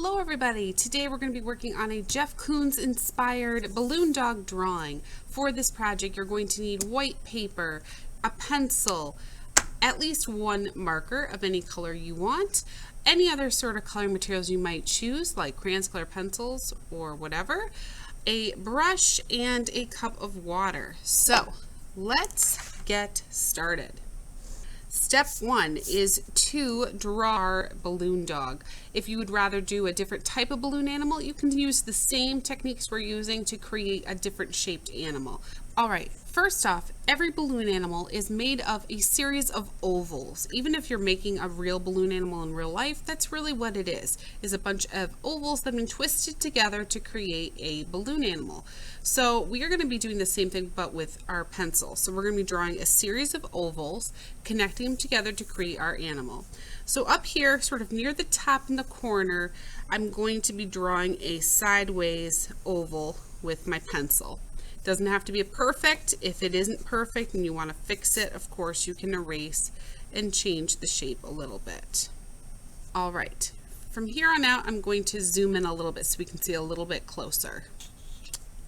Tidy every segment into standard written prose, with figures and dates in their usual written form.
Hello everybody! Today we're going to be working on a Jeff Koons inspired balloon dog drawing. For this project you're going to need white paper, a pencil, at least one marker of any color you want, any other sort of coloring materials you might choose like crayons, color pencils, or whatever, a brush, and a cup of water. So let's get started. Step 1 is to draw our balloon dog. If you would rather do a different type of balloon animal, you can use the same techniques we're using to create a different shaped animal. Alright, first off, every balloon animal is made of a series of ovals. Even if you're making a real balloon animal in real life, that's really what it is a bunch of ovals that have been twisted together to create a balloon animal. So we are going to be doing the same thing but with our pencil. So we're going to be drawing a series of ovals, connecting them together to create our animal. So up here, sort of near the top in the corner, I'm going to be drawing a sideways oval with my pencil. Doesn't have to be perfect. If it isn't perfect and you want to fix it, of course you can erase and change the shape a little bit. All right, from here on out I'm going to zoom in a little bit so we can see a little bit closer.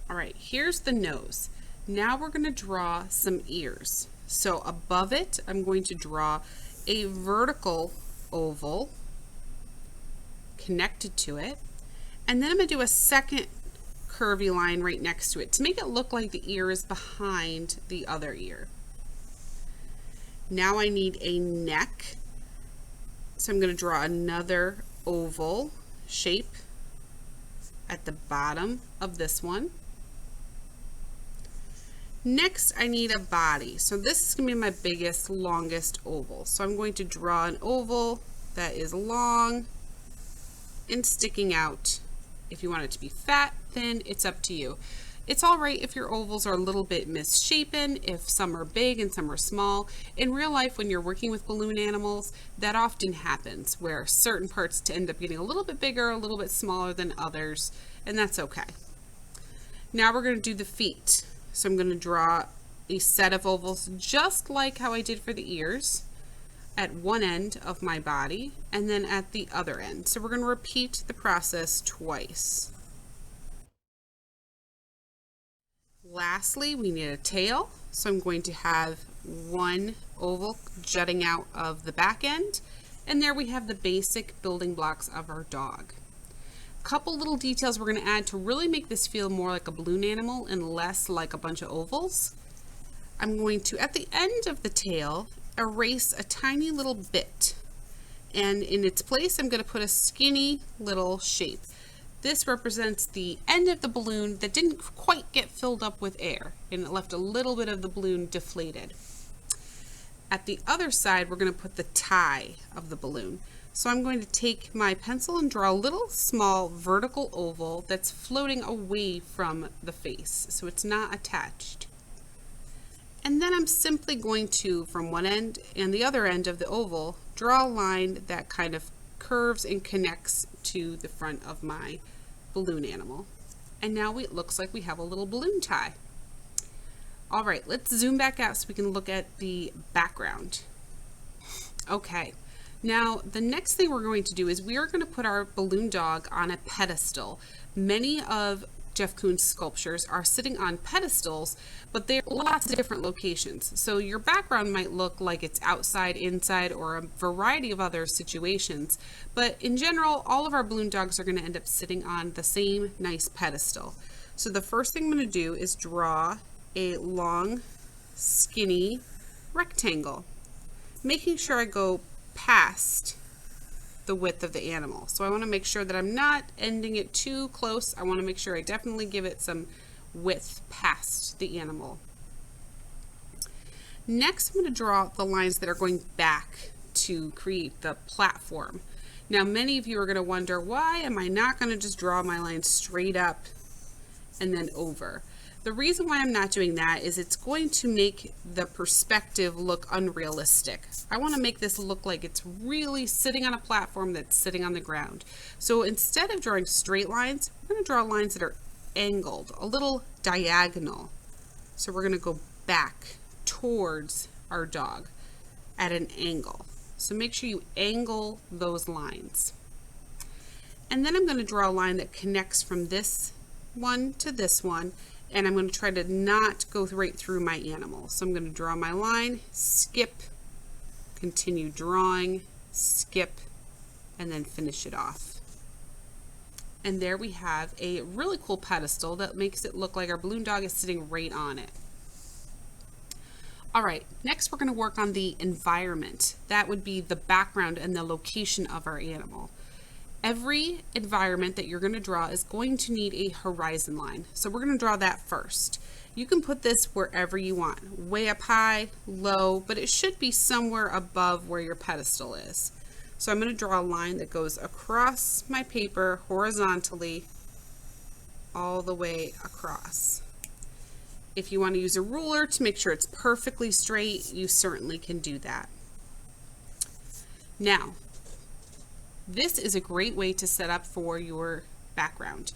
All right, here's the nose. Now we're going to draw some ears. So above it I'm going to draw a vertical oval connected to it, and then I'm going to do a second curvy line right next to it to make it look like the ear is behind the other ear. Now I need a neck, so I'm going to draw another oval shape at the bottom of this one. Next I need a body, so this is going to be my biggest, longest oval. So I'm going to draw an oval that is long and sticking out. If you want it to be fat, thin, it's up to you. It's all right if your ovals are a little bit misshapen, if some are big and some are small. In real life, when you're working with balloon animals, that often happens, where certain parts end up getting a little bit bigger, a little bit smaller than others, and that's okay. Now we're going to do the feet. So I'm going to draw a set of ovals just like how I did for the ears at one end of my body and then at the other end. So we're going to repeat the process twice. Lastly, we need a tail. So I'm going to have one oval jutting out of the back end, and there we have the basic building blocks of our dog. Couple little details we're going to add to really make this feel more like a balloon animal and less like a bunch of ovals. I'm going to, at the end of the tail, erase a tiny little bit, and in its place I'm going to put a skinny little shape. This represents the end of the balloon that didn't quite get filled up with air, and it left a little bit of the balloon deflated. At the other side we're going to put the tie of the balloon. So I'm going to take my pencil and draw a little small vertical oval that's floating away from the face, so it's not attached. And then I'm simply going to, from one end and the other end of the oval, draw a line that kind of curves and connects to the front of my balloon animal. And now it looks like we have a little balloon tie. All right, let's zoom back out so we can look at the background. Okay. Now, the next thing we're going to do is we are going to put our balloon dog on a pedestal. Many of Jeff Koons' sculptures are sitting on pedestals, but there are lots of different locations. So your background might look like it's outside, inside, or a variety of other situations. But in general, all of our balloon dogs are going to end up sitting on the same nice pedestal. So the first thing I'm going to do is draw a long, skinny rectangle, making sure I go past the width of the animal. So I want to make sure that I'm not ending it too close. I want to make sure I definitely give it some width past the animal. Next, I'm going to draw the lines that are going back to create the platform. Now, many of you are going to wonder, why am I not going to just draw my lines straight up and then over? The reason why I'm not doing that is it's going to make the perspective look unrealistic. I want to make this look like it's really sitting on a platform that's sitting on the ground. So instead of drawing straight lines, we're going to draw lines that are angled, a little diagonal. So we're going to go back towards our dog at an angle. So make sure you angle those lines. And then I'm going to draw a line that connects from this one to this one, and I'm going to try to not go right through my animal. So I'm going to draw my line, skip, continue drawing, skip, and then finish it off. And there we have a really cool pedestal that makes it look like our balloon dog is sitting right on it. All right, next we're going to work on the environment. That would be the background and the location of our animal. Every environment that you're going to draw is going to need a horizon line. So we're going to draw that first. You can put this wherever you want, way up high, low, but it should be somewhere above where your pedestal is. So I'm going to draw a line that goes across my paper horizontally all the way across. If you want to use a ruler to make sure it's perfectly straight, you certainly can do that. Now, this is a great way to set up for your background.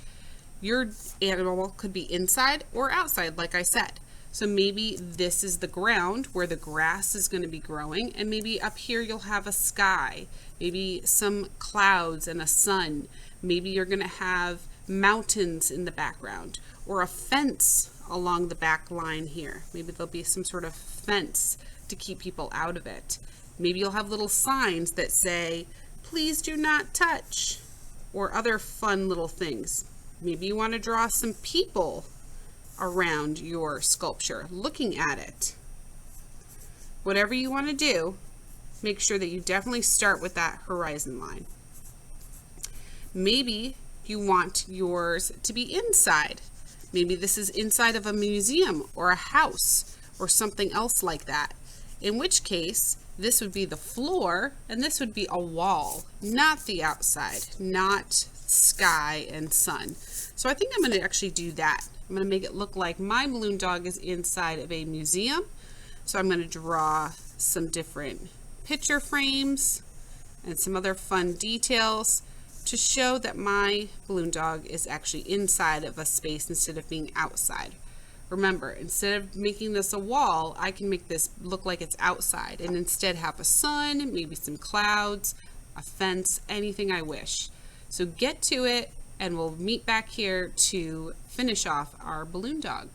Your animal could be inside or outside, like I said. So maybe this is the ground where the grass is going to be growing, and maybe up here you'll have a sky, maybe some clouds and a sun. Maybe you're going to have mountains in the background, or a fence along the back line here. Maybe there'll be some sort of fence to keep people out of it. Maybe you'll have little signs that say, "Please do not touch," or other fun little things. Maybe you want to draw some people around your sculpture looking at it. Whatever you want to do, make sure that you definitely start with that horizon line. Maybe you want yours to be inside. Maybe this is inside of a museum or a house or something else like that. In which case, this would be the floor and this would be a wall, not the outside, not sky and sun. So I think I'm going to actually do that. I'm going to make it look like my balloon dog is inside of a museum. So I'm going to draw some different picture frames and some other fun details to show that my balloon dog is actually inside of a space instead of being outside. Remember, instead of making this a wall, I can make this look like it's outside and instead have a sun, maybe some clouds, a fence, anything I wish. So get to it, and we'll meet back here to finish off our balloon dog.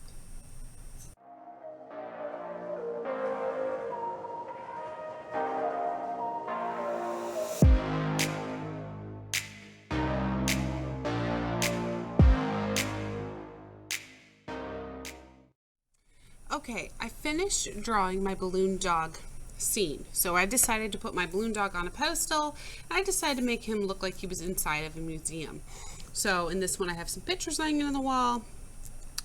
Okay, I finished drawing my balloon dog scene. So I decided to put my balloon dog on a pedestal, and I decided to make him look like he was inside of a museum. So in this one I have some pictures hanging on the wall,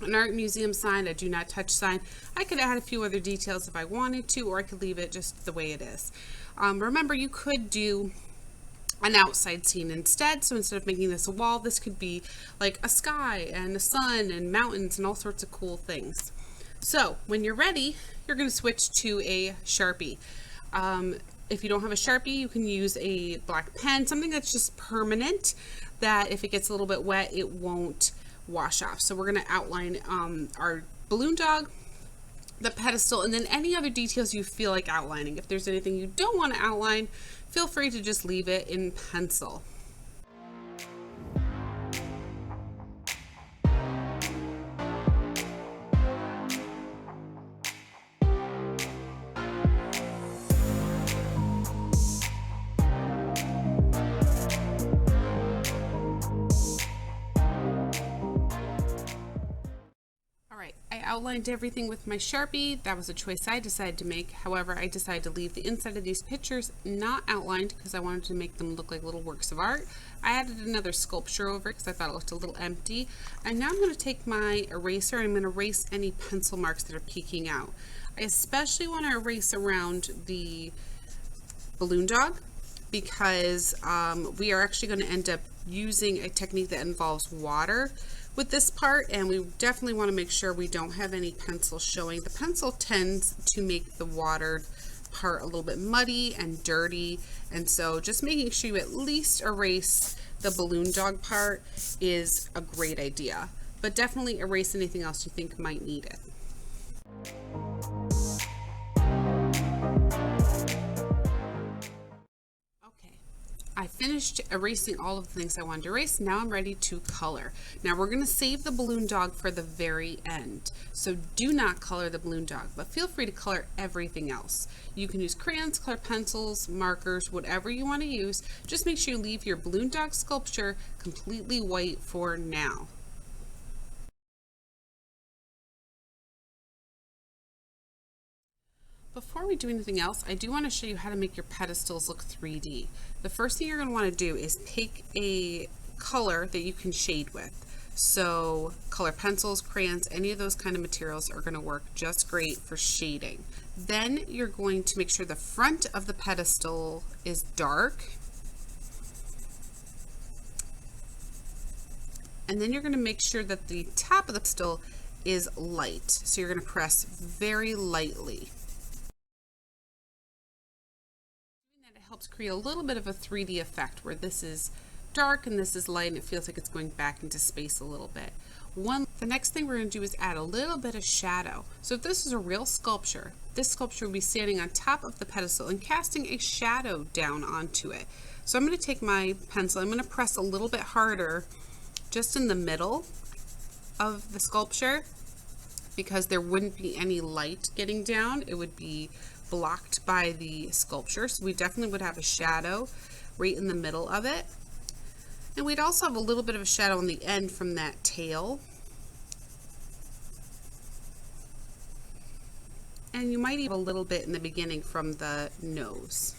an art museum sign, a do not touch sign. I could add a few other details if I wanted to, or I could leave it just the way it is. Remember, you could do an outside scene instead. So instead of making this a wall, this could be like a sky and a sun and mountains and all sorts of cool things. So when you're ready, you're going to switch to a Sharpie. If you don't have a Sharpie, you can use a black pen, something that's just permanent, that if it gets a little bit wet, it won't wash off. So we're going to outline our balloon dog, the pedestal, and then any other details you feel like outlining. If there's anything you don't want to outline, feel free to just leave it in pencil. I outlined everything with my Sharpie. That was a choice I decided to make. However, I decided to leave the inside of these pictures not outlined because I wanted to make them look like little works of art. I added another sculpture over it because I thought it looked a little empty. And now I'm going to take my eraser and I'm going to erase any pencil marks that are peeking out. I especially want to erase around the balloon dog because we are actually going to end up using a technique that involves water with this part, and we definitely want to make sure we don't have any pencil showing. The pencil tends to make the watered part a little bit muddy and dirty, and so just making sure you at least erase the balloon dog part is a great idea, but definitely erase anything else you think might need it. I finished erasing all of the things I wanted to erase. Now I'm ready to color. Now we're going to save the balloon dog for the very end. So do not color the balloon dog, but feel free to color everything else. You can use crayons, color pencils, markers, whatever you want to use. Just make sure you leave your balloon dog sculpture completely white for now. Before we do anything else, I do want to show you how to make your pedestals look 3D. The first thing you're going to want to do is pick a color that you can shade with. So color pencils, crayons, any of those kind of materials are going to work just great for shading. Then you're going to make sure the front of the pedestal is dark. And then you're going to make sure that the top of the pedestal is light. So you're going to press very lightly. Helps create a little bit of a 3D effect where this is dark and this is light and it feels like it's going back into space a little bit. The next thing we're going to do is add a little bit of shadow. So if this is a real sculpture, this sculpture will be standing on top of the pedestal and casting a shadow down onto it. So I'm going to take my pencil, I'm going to press a little bit harder just in the middle of the sculpture because there wouldn't be any light getting down. It would be blocked by the sculpture, so we definitely would have a shadow right in the middle of it, and we'd also have a little bit of a shadow on the end from that tail, and you might even have a little bit in the beginning from the nose.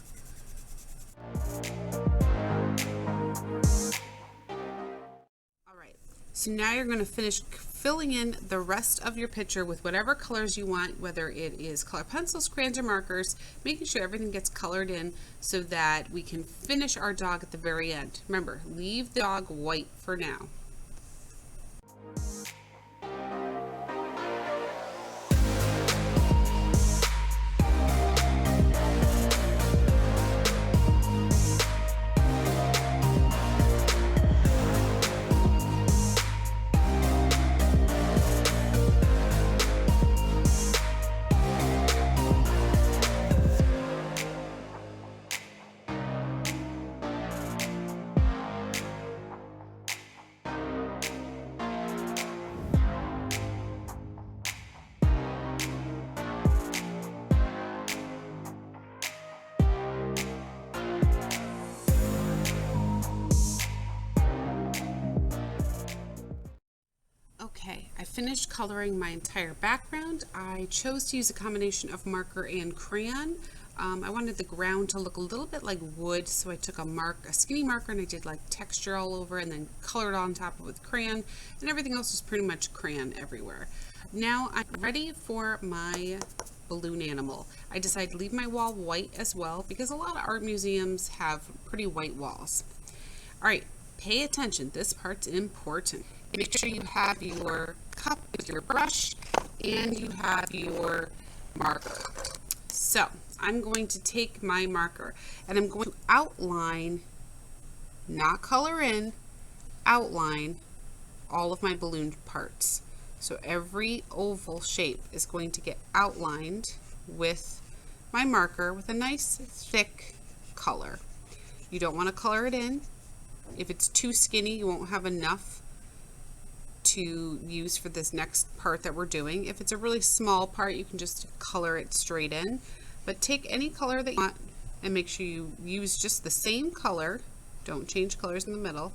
Alright, so now you're going to finish filling in the rest of your picture with whatever colors you want, whether it is color pencils, crayons, or markers, making sure everything gets colored in so that we can finish our dog at the very end. Remember, leave the dog white for now. Okay, I finished coloring my entire background. I chose to use a combination of marker and crayon. I wanted the ground to look a little bit like wood, so I took a skinny marker, and I did like texture all over and then colored on top of it with crayon, and everything else was pretty much crayon everywhere. Now I'm ready for my balloon animal. I decided to leave my wall white as well because a lot of art museums have pretty white walls. Alright, pay attention, this part's important. Make sure you have your cup with your brush and you have your marker. So I'm going to take my marker and I'm going to outline, not color in, outline all of my balloon parts. So every oval shape is going to get outlined with my marker with a nice thick color. You don't want to color it in. If it's too skinny, you won't have enough to use for this next part that we're doing. If it's a really small part, you can just color it straight in. But take any color that you want and make sure you use just the same color. Don't change colors in the middle.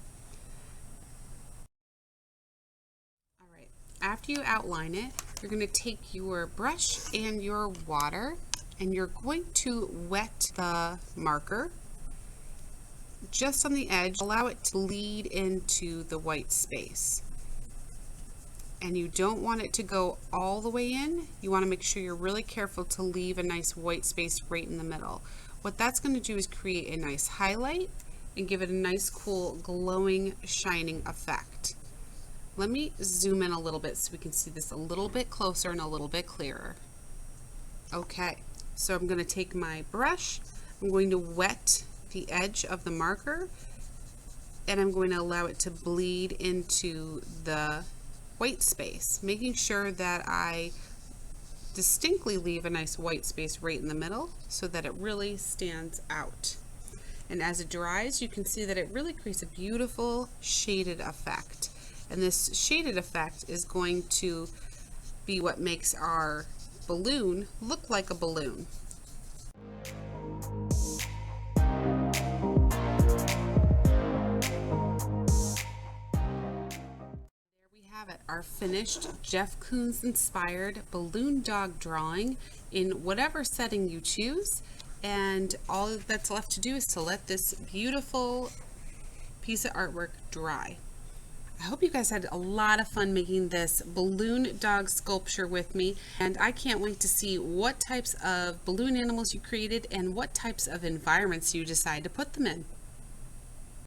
Alright, after you outline it, you're going to take your brush and your water and you're going to wet the marker just on the edge. Allow it to bleed into the white space. And you don't want it to go all the way in. You want to make sure you're really careful to leave a nice white space right in the middle. What that's going to do is create a nice highlight and give it a nice, cool, glowing, shining effect. Let me zoom in a little bit so we can see this a little bit closer and a little bit clearer. Okay, so I'm going to take my brush, I'm going to wet the edge of the marker, and I'm going to allow it to bleed into the white space, making sure that I distinctly leave a nice white space right in the middle so that it really stands out. And as it dries, you can see that it really creates a beautiful shaded effect. And this shaded effect is going to be what makes our balloon look like a balloon. Have it, our finished Jeff Koons inspired balloon dog drawing in whatever setting you choose, and all that's left to do is to let this beautiful piece of artwork dry. I hope you guys had a lot of fun making this balloon dog sculpture with me, and I can't wait to see what types of balloon animals you created and what types of environments you decide to put them in.